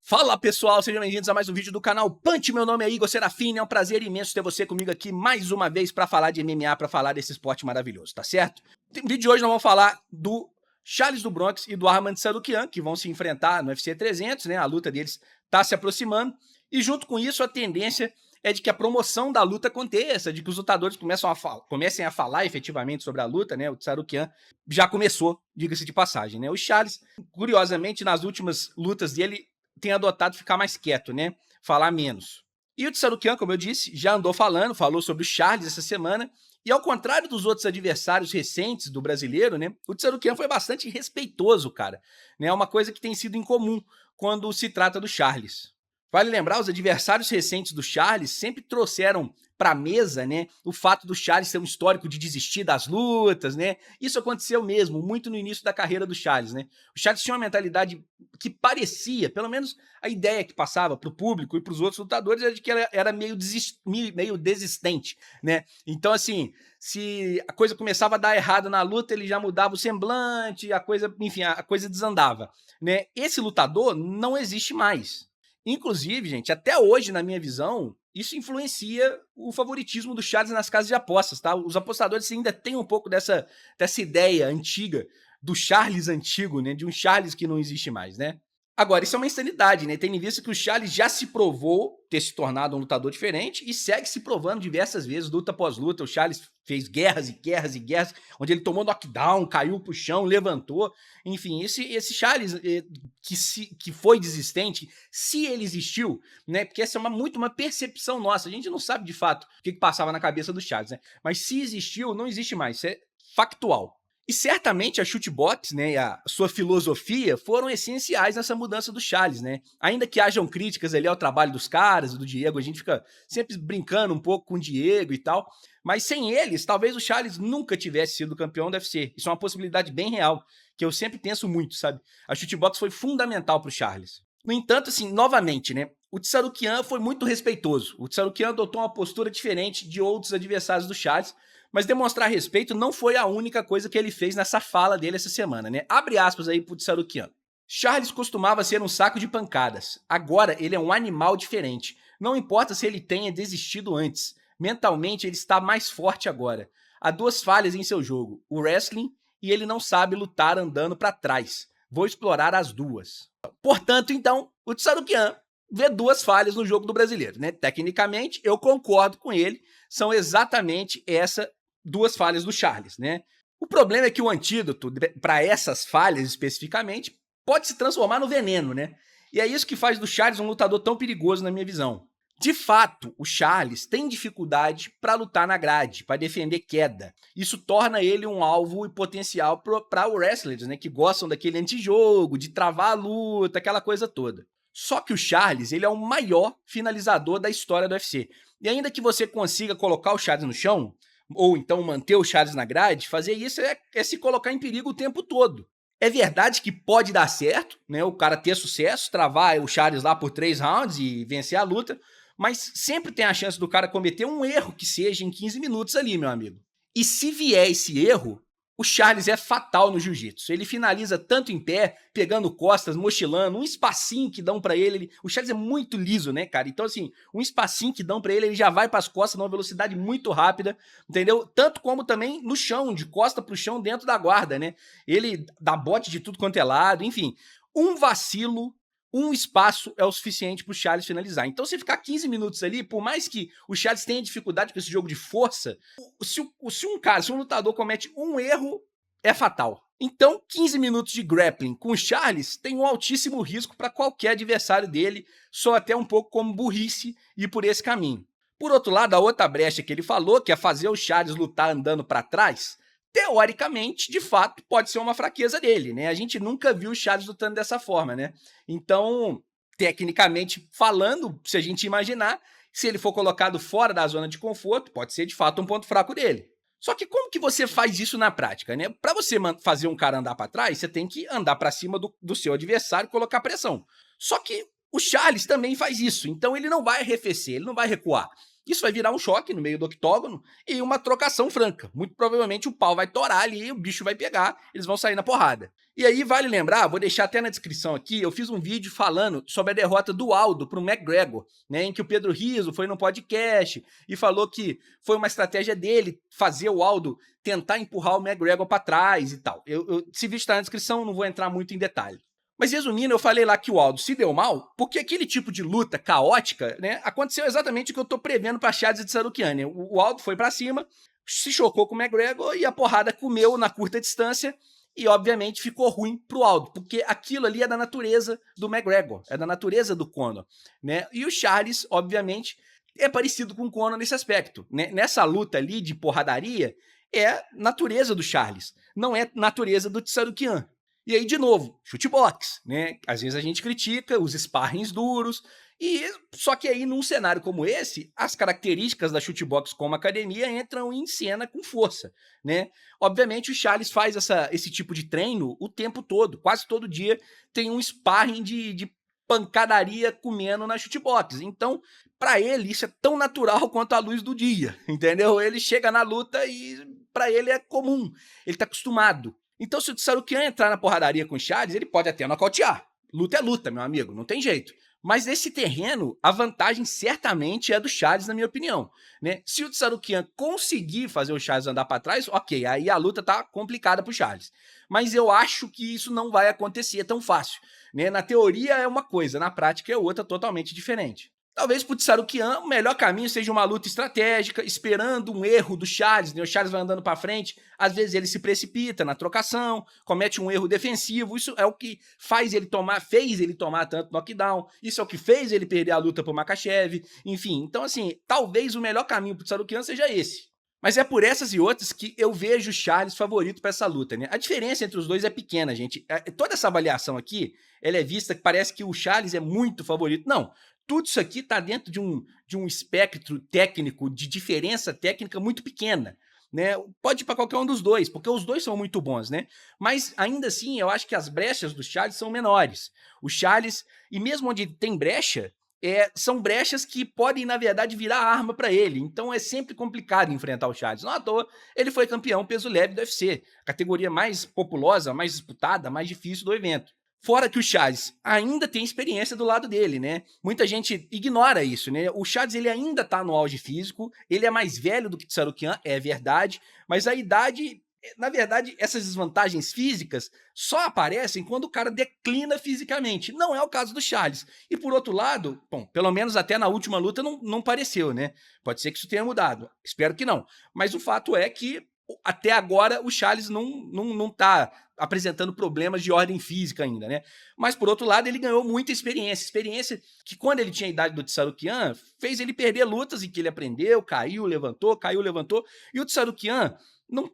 Fala pessoal, sejam bem-vindos a mais um vídeo do canal Punch. Meu nome é Igor Serafini, é um prazer imenso ter você comigo aqui mais uma vez para falar de MMA, para falar desse esporte maravilhoso, tá certo? No vídeo de hoje nós vamos falar do Charles do Bronx e do Arman Tsarukyan, que vão se enfrentar no UFC 300, né? A luta deles tá se aproximando e junto com isso a tendência é de que a promoção da luta aconteça, de que os lutadores comecem a falar efetivamente sobre a luta, né? O Tsarukyan já começou, diga-se de passagem, né? O Charles, curiosamente, nas últimas lutas dele, tem adotado ficar mais quieto, né? Falar menos. E o Tsarukyan, como eu disse, já andou falou sobre o Charles essa semana, e ao contrário dos outros adversários recentes do brasileiro, né? O Tsarukyan foi bastante respeitoso, cara. Né? É uma coisa que tem sido incomum quando se trata do Charles. Vale lembrar, os adversários recentes do Charles sempre trouxeram para a mesa, né, o fato do Charles ter um histórico de desistir das lutas, né? Isso aconteceu mesmo, muito no início da carreira do Charles, né? O Charles tinha uma mentalidade que parecia, pelo menos a ideia que passava para o público e para os outros lutadores era de que era meio desistente, né? Então, assim, se a coisa começava a dar errado na luta, ele já mudava o semblante, a coisa, enfim, a coisa desandava, né? Esse lutador não existe mais. Inclusive, gente, até hoje, na minha visão, isso influencia o favoritismo do Charles nas casas de apostas, tá? Os apostadores ainda têm um pouco dessa ideia antiga, do Charles antigo, né? De um Charles que não existe mais, né? Agora, isso é uma insanidade, né? Tendo em vista que o Charles já se provou ter se tornado um lutador diferente e segue se provando diversas vezes, luta após luta. O Charles fez guerras e guerras e guerras, onde ele tomou knockdown, caiu pro chão, levantou. Enfim, esse Charles que foi desistente, se ele existiu, né? Porque essa é muito uma percepção nossa. A gente não sabe de fato o que passava na cabeça do Charles, né? Mas se existiu, não existe mais. Isso é factual. E certamente a Shootbox, né, e a sua filosofia foram essenciais nessa mudança do Charles, né? Ainda que hajam críticas ali ao trabalho dos caras, do Diego, a gente fica sempre brincando um pouco com o Diego e tal, mas sem eles, talvez o Charles nunca tivesse sido campeão do UFC. Isso é uma possibilidade bem real, que eu sempre penso muito, sabe? A Shootbox foi fundamental pro Charles. No entanto, assim, novamente, né? O Tsarukyan foi muito respeitoso. O Tsarukyan adotou uma postura diferente de outros adversários do Charles, mas demonstrar respeito não foi a única coisa que ele fez nessa fala dele essa semana, né? Abre aspas aí pro Tsarukyan. Charles costumava ser um saco de pancadas. Agora ele é um animal diferente. Não importa se ele tenha desistido antes. Mentalmente ele está mais forte agora. Há duas falhas em seu jogo: o wrestling e ele não sabe lutar andando para trás. Vou explorar as duas. Portanto, então, o Tsarukyan vê duas falhas no jogo do brasileiro, né? Tecnicamente, eu concordo com ele. São exatamente essas duas falhas do Charles, né? O problema é que o antídoto para essas falhas especificamente pode se transformar no veneno, né? E é isso que faz do Charles um lutador tão perigoso na minha visão. De fato, o Charles tem dificuldade para lutar na grade, para defender queda. Isso torna ele um alvo e potencial para os wrestlers, né, que gostam daquele antijogo, de travar a luta, aquela coisa toda. Só que o Charles, ele é o maior finalizador da história do UFC. E ainda que você consiga colocar o Charles no chão, ou então manter o Charles na grade, fazer isso é se colocar em perigo o tempo todo. É verdade que pode dar certo, né? O cara ter sucesso, travar o Charles lá por 3 rounds e vencer a luta, mas sempre tem a chance do cara cometer um erro que seja em 15 minutos ali, meu amigo. E se vier esse erro, o Charles é fatal no jiu-jitsu. Ele finaliza tanto em pé, pegando costas, mochilando, um espacinho que dão pra ele. O Charles é muito liso, né, cara? Então, assim, um espacinho que dão pra ele já vai pras costas numa velocidade muito rápida, entendeu? Tanto como também no chão, de costa pro chão, dentro da guarda, né? Ele dá bote de tudo quanto é lado, enfim. Um vacilo, um espaço é o suficiente pro Charles finalizar. Então, se ficar 15 minutos ali, por mais que o Charles tenha dificuldade com esse jogo de força, se um lutador comete um erro, é fatal. Então, 15 minutos de grappling com o Charles tem um altíssimo risco para qualquer adversário dele, só até um pouco como burrice ir por esse caminho. Por outro lado, a outra brecha que ele falou, que é fazer o Charles lutar andando para trás, teoricamente, de fato, pode ser uma fraqueza dele, né? A gente nunca viu o Charles lutando dessa forma, né? Então, tecnicamente falando, se a gente imaginar, se ele for colocado fora da zona de conforto, pode ser de fato um ponto fraco dele. Só que como que você faz isso na prática, né? Para você fazer um cara andar para trás, você tem que andar para cima do seu adversário e colocar pressão. Só que o Charles também faz isso, então ele não vai arrefecer, ele não vai recuar. Isso vai virar um choque no meio do octógono e uma trocação franca. Muito provavelmente o pau vai torar ali, o bicho vai pegar, eles vão sair na porrada. E aí vale lembrar, vou deixar até na descrição aqui, eu fiz um vídeo falando sobre a derrota do Aldo pro McGregor, né, em que o Pedro Rizzo foi num podcast e falou que foi uma estratégia dele fazer o Aldo tentar empurrar o McGregor para trás e tal. Esse vídeo está na descrição, não vou entrar muito em detalhe. Mas resumindo, eu falei lá que o Aldo se deu mal porque aquele tipo de luta caótica, né, aconteceu exatamente o que eu tô prevendo para Charles e Tsarukyan, né? O Aldo foi para cima, se chocou com o McGregor e a porrada comeu na curta distância e obviamente ficou ruim pro Aldo, porque aquilo ali é da natureza do McGregor, é da natureza do Conor, né? E o Charles, obviamente, é parecido com o Conor nesse aspecto, né? Nessa luta ali de porradaria, é natureza do Charles, não é natureza do Tsarukyan. E aí, de novo, chute box, né? Às vezes a gente critica os sparrings duros, e só que aí num cenário como esse, as características da chute box como academia entram em cena com força, né? Obviamente o Charles faz esse tipo de treino o tempo todo, quase todo dia tem um sparring de pancadaria comendo na chute box. Então, para ele isso é tão natural quanto a luz do dia, entendeu? Ele chega na luta e para ele é comum, ele tá acostumado. Então, se o Tsarukyan entrar na porradaria com o Charles, ele pode até nocautear. Luta é luta, meu amigo, não tem jeito. Mas nesse terreno, a vantagem certamente é do Charles, na minha opinião, né? Se o Tsarukyan conseguir fazer o Charles andar para trás, ok, aí a luta tá complicada pro Charles. Mas eu acho que isso não vai acontecer tão fácil, né? Na teoria é uma coisa, na prática é outra totalmente diferente. Talvez pro Tsarukyan o melhor caminho seja uma luta estratégica, esperando um erro do Charles, né? O Charles vai andando para frente, às vezes ele se precipita na trocação, comete um erro defensivo, isso é o que fez ele tomar tanto knockdown, isso é o que fez ele perder a luta pro Makhachev, enfim. Então assim, talvez o melhor caminho pro Tsarukyan seja esse. Mas é por essas e outras que eu vejo o Charles favorito para essa luta, né? A diferença entre os dois é pequena, gente. Toda essa avaliação aqui, ela é vista que parece que o Charles é muito favorito. Não, tudo isso aqui está dentro de um espectro técnico, de diferença técnica muito pequena, né? Pode ir para qualquer um dos dois, porque os dois são muito bons, né? Mas ainda assim, eu acho que as brechas do Charles são menores. O Charles, e mesmo onde tem brecha, são brechas que podem, na verdade, virar arma para ele. Então é sempre complicado enfrentar o Charles. Não à toa, ele foi campeão peso leve do UFC, categoria mais populosa, mais disputada, mais difícil do evento. Fora que o Charles ainda tem experiência do lado dele, né? Muita gente ignora isso, né? O Charles, ele ainda tá no auge físico, ele é mais velho do que o Tsarukyan, é verdade, mas a idade, na verdade, essas desvantagens físicas só aparecem quando o cara declina fisicamente. Não é o caso do Charles. E por outro lado, bom, pelo menos até na última luta não pareceu, né? Pode ser que isso tenha mudado. Espero que não. Mas o fato é que até agora o Charles não tá apresentando problemas de ordem física ainda, né? Mas por outro lado, ele ganhou muita experiência que quando ele tinha a idade do Tsarukyan, fez ele perder lutas em que ele aprendeu, caiu, levantou, e o Tsarukyan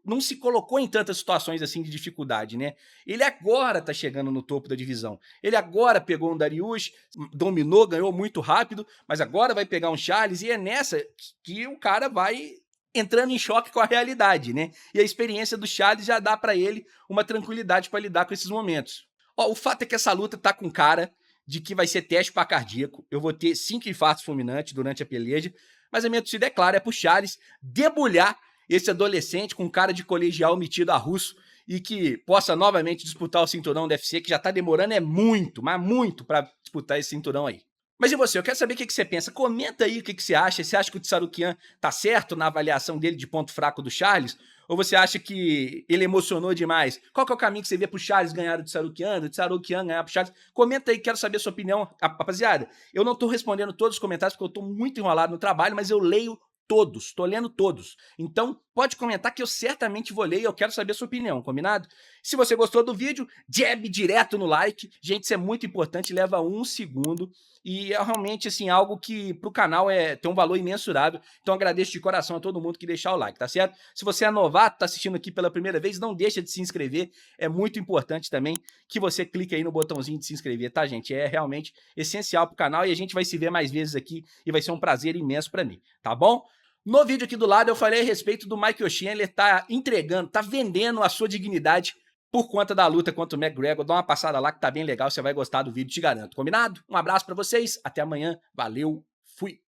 não se colocou em tantas situações assim de dificuldade, né? Ele agora tá chegando no topo da divisão. Ele agora pegou um Dariush, dominou, ganhou muito rápido, mas agora vai pegar um Charles e é nessa que o cara vai entrando em choque com a realidade, né? E a experiência do Charles já dá para ele uma tranquilidade para lidar com esses momentos. Ó, o fato é que essa luta tá com cara de que vai ser teste para cardíaco. Eu vou ter 5 infartos fulminantes durante a peleja, mas a minha torcida é clara, é pro Charles debulhar esse adolescente com cara de colegial metido a russo e que possa novamente disputar o cinturão do UFC, que já tá demorando muito, mas muito para disputar esse cinturão aí. Mas e você? Eu quero saber o que você pensa. Comenta aí o que você acha. Você acha que o Tsarukyan tá certo na avaliação dele de ponto fraco do Charles? Ou você acha que ele emocionou demais? Qual que é o caminho que você vê pro Charles ganhar do Tsarukyan ganhar pro Charles? Comenta aí, quero saber a sua opinião. Rapaziada, eu não tô respondendo todos os comentários porque eu tô muito enrolado no trabalho, mas eu leio todos, tô lendo todos. Então, pode comentar que eu certamente vou ler e eu quero saber a sua opinião, combinado? Se você gostou do vídeo, jab direto no like. Gente, isso é muito importante, leva 1 segundo. E é realmente, assim, algo que pro canal tem um valor imensurável. Então, agradeço de coração a todo mundo que deixar o like, tá certo? Se você é novato, tá assistindo aqui pela primeira vez, não deixa de se inscrever. É muito importante também que você clique aí no botãozinho de se inscrever, tá, gente? É realmente essencial pro canal e a gente vai se ver mais vezes aqui e vai ser um prazer imenso pra mim, tá bom? No vídeo aqui do lado eu falei a respeito do Michael Chandler, ele tá entregando, tá vendendo a sua dignidade por conta da luta contra o McGregor. Dá uma passada lá que tá bem legal, você vai gostar do vídeo, te garanto. Combinado? Um abraço pra vocês, até amanhã, valeu, fui!